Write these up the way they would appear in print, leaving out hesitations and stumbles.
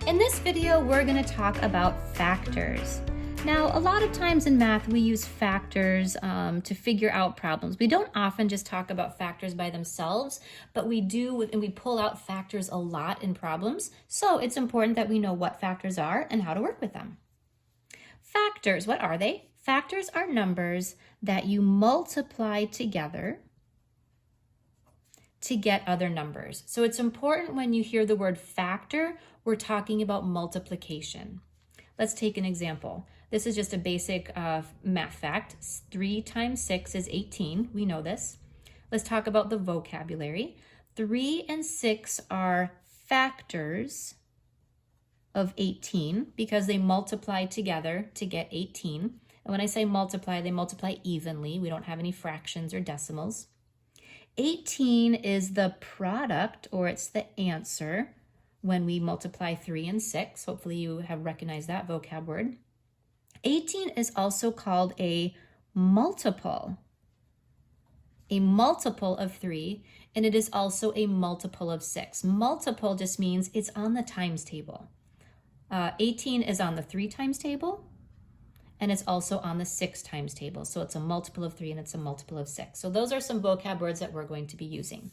In this video, we're going to talk about factors. Now, a lot of times in math, we use factors to figure out problems. We don't often just talk about factors by themselves, but we do, and we pull out factors a lot in problems. So it's important that we know what factors are and how to work with them. Factors, what are they? Factors are numbers that you multiply together to get other numbers. So it's important when you hear the word factor, we're talking about multiplication. Let's take an example. This is just a basic math fact. 3 times 6 is 18. We know this. Let's talk about the vocabulary. 3 and 6 are factors of 18 because they multiply together to get 18. And when I say multiply, they multiply evenly. We don't have any fractions or decimals. 18 is the product, or it's the answer when we multiply 3 and 6. Hopefully you have recognized that vocab word. 18 is also called a multiple of 3, and it is also a multiple of 6. Multiple just means it's on the times table. 18 is on the 3 times table, and it's also on the 6 times table. So it's a multiple of 3 and it's a multiple of 6. So those are some vocab words that we're going to be using.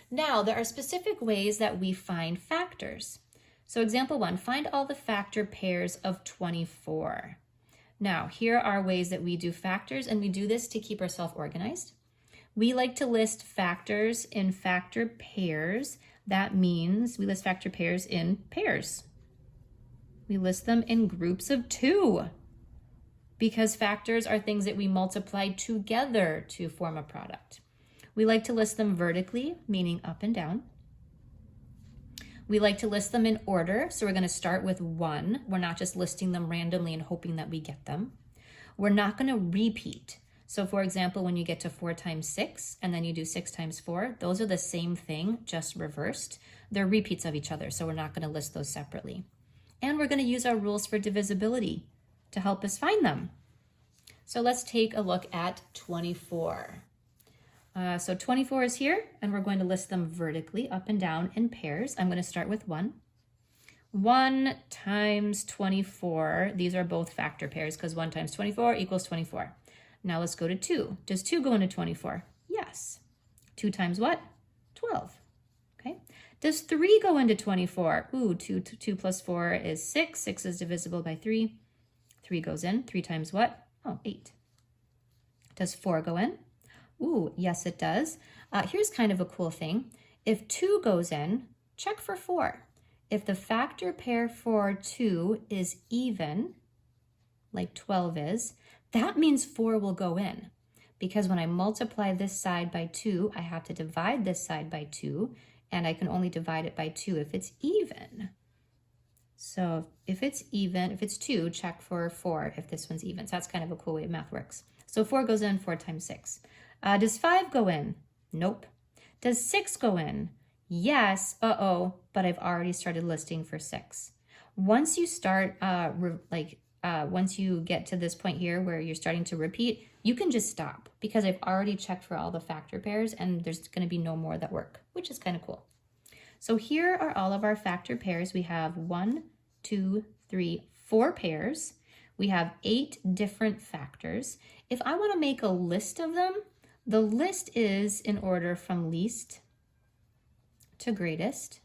Now, there are specific ways that we find factors. So example 1, find all the factor pairs of 24. Now, here are ways that we do factors, and we do this to keep ourselves organized. We like to list factors in factor pairs. That means we list factor pairs in pairs. We list them in groups of 2. Because factors are things that we multiply together to form a product. We like to list them vertically, meaning up and down. We like to list them in order, so we're going to start with 1. We're not just listing them randomly and hoping that we get them. We're not going to repeat. So for example, when you get to 4 times 6, and then you do 6 times 4, those are the same thing, just reversed. They're repeats of each other, so we're not going to list those separately. And we're going to use our rules for divisibility to help us find them. So let's take a look at 24. So 24 is here, and we're going to list them vertically, up and down in pairs. I'm going to start with 1. 1 times 24, these are both factor pairs because 1 times 24 equals 24. Now let's go to 2. Does 2 go into 24? Yes. 2 times what? 12. Okay. Does 3 go into 24? Ooh, 2 plus 4 is 6. 6 is divisible by 3. 3 goes in. 3 times what? Oh, 8. Does 4 go in? Ooh, yes, it does. Here's kind of a cool thing. If 2 goes in, check for 4. If the factor pair for 2 is even, like 12 is, that means 4 will go in. Because when I multiply this side by 2, I have to divide this side by 2, and I can only divide it by 2 if it's even. So if it's even, if it's 2, check for 4 if this one's even. So that's kind of a cool way math works. So 4 goes in, 4 times 6. Does 5 go in? Nope. Does 6 go in? Yes, but I've already started listing for 6. Once you start, once you get to this point here where you're starting to repeat, you can just stop because I've already checked for all the factor pairs and there's going to be no more that work, which is kind of cool. So here are all of our factor pairs. We have 1, 2, 3, 4 pairs. We have 8 different factors. If I want to make a list of them, the list is in order from least to greatest.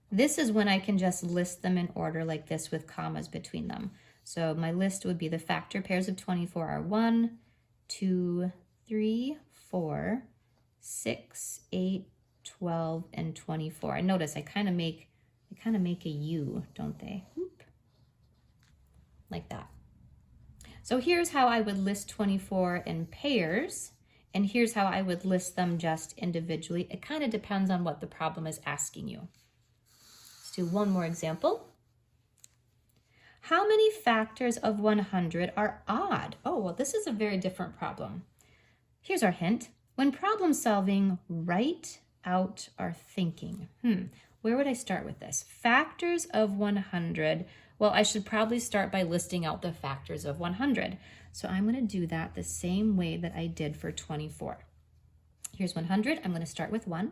This is when I can just list them in order like this with commas between them. So my list would be the factor pairs of 24 are 1, 2, 3, 4, 6, 8, 12, and 24. And notice they kind of make a U, don't they? Whoop. Like that. So here's how I would list 24 in pairs, and here's how I would list them just individually. It kind of depends on what the problem is asking you. Let's do one more example. How many factors of 100 are odd? Oh, well, this is a very different problem. Here's our hint. When problem solving, write out our thinking. Where would I start with this? Factors of 100. Well, I should probably start by listing out the factors of 100. So I'm going to do that the same way that I did for 24. Here's 100. I'm going to start with 1.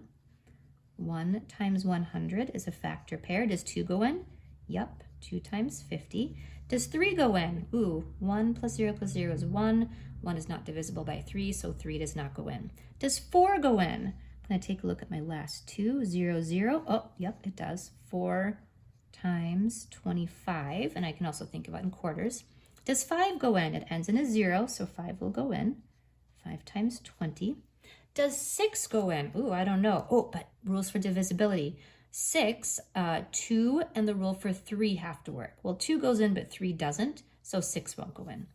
1 times 100 is a factor pair. Does 2 go in? Yep, 2 times 50. Does 3 go in? Ooh, 1 plus 0 is 1. 1 is not divisible by 3, so 3 does not go in. Does 4 go in? I'm going to take a look at my last two. 0, 0. Oh, yep, it does. 4 times 25, and I can also think about it in quarters. Does 5 go in? It ends in a 0, so 5 will go in. 5 times 20. Does 6 go in? Ooh, I don't know. Oh, but rules for divisibility. 6, 2, and the rule for 3 have to work. Well, 2 goes in, but 3 doesn't, so 6 won't go in.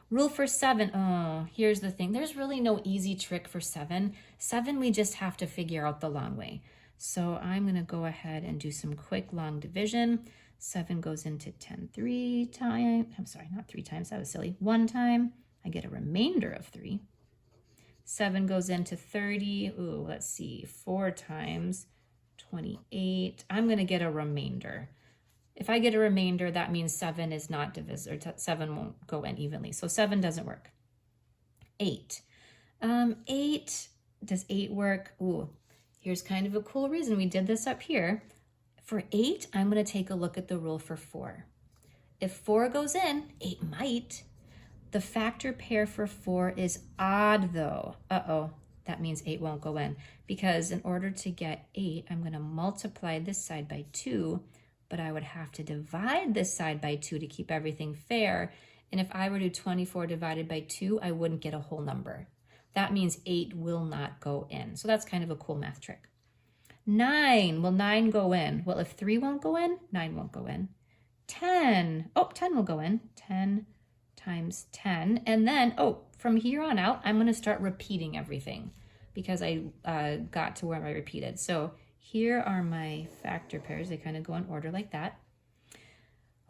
Rule for 7, oh, here's the thing. There's really no easy trick for 7. 7, we just have to figure out the long way. So I'm going to go ahead and do some quick long division. 7 goes into 10 3 times. I'm sorry, not 3 times. That was silly. 1 time. I get a remainder of 3. 7 goes into 30. Ooh, let's see. 4 times 28. I'm going to get a remainder. If I get a remainder, that means 7 is not divisible, or 7 won't go in evenly. So 7 doesn't work. 8. 8, does 8 work? Ooh, here's kind of a cool reason we did this up here. For 8, I'm going to take a look at the rule for 4. If 4 goes in, 8 might. The factor pair for 4 is odd though. Uh-oh, that means 8 won't go in. Because in order to get 8, I'm going to multiply this side by 2, but I would have to divide this side by 2 to keep everything fair. And if I were to do 24 divided by 2, I wouldn't get a whole number. That means 8 will not go in. So that's kind of a cool math trick. 9, will 9 go in? Well, if 3 won't go in, 9 won't go in. 10, oh, 10 will go in. 10 times 10. And then, oh, from here on out, I'm going to start repeating everything because I got to where I repeated. So here are my factor pairs. They kind of go in order like that.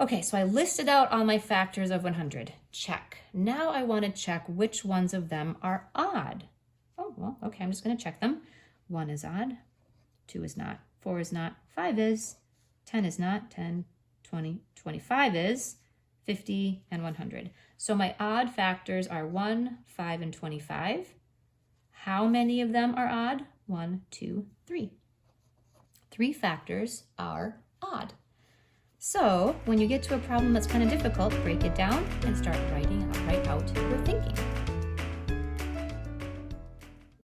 Okay, so I listed out all my factors of 100. Check. Now I want to check which ones of them are odd. Oh, well, okay, I'm just going to check them. 1 is odd. 2 is not. 4 is not. 5 is. 10 is not. 10, 20, 25 is. 50, and 100. So my odd factors are 1, 5, and 25. How many of them are odd? 1, 2, 3. 3 factors are odd. So when you get to a problem that's kind of difficult, break it down and start writing out your thinking.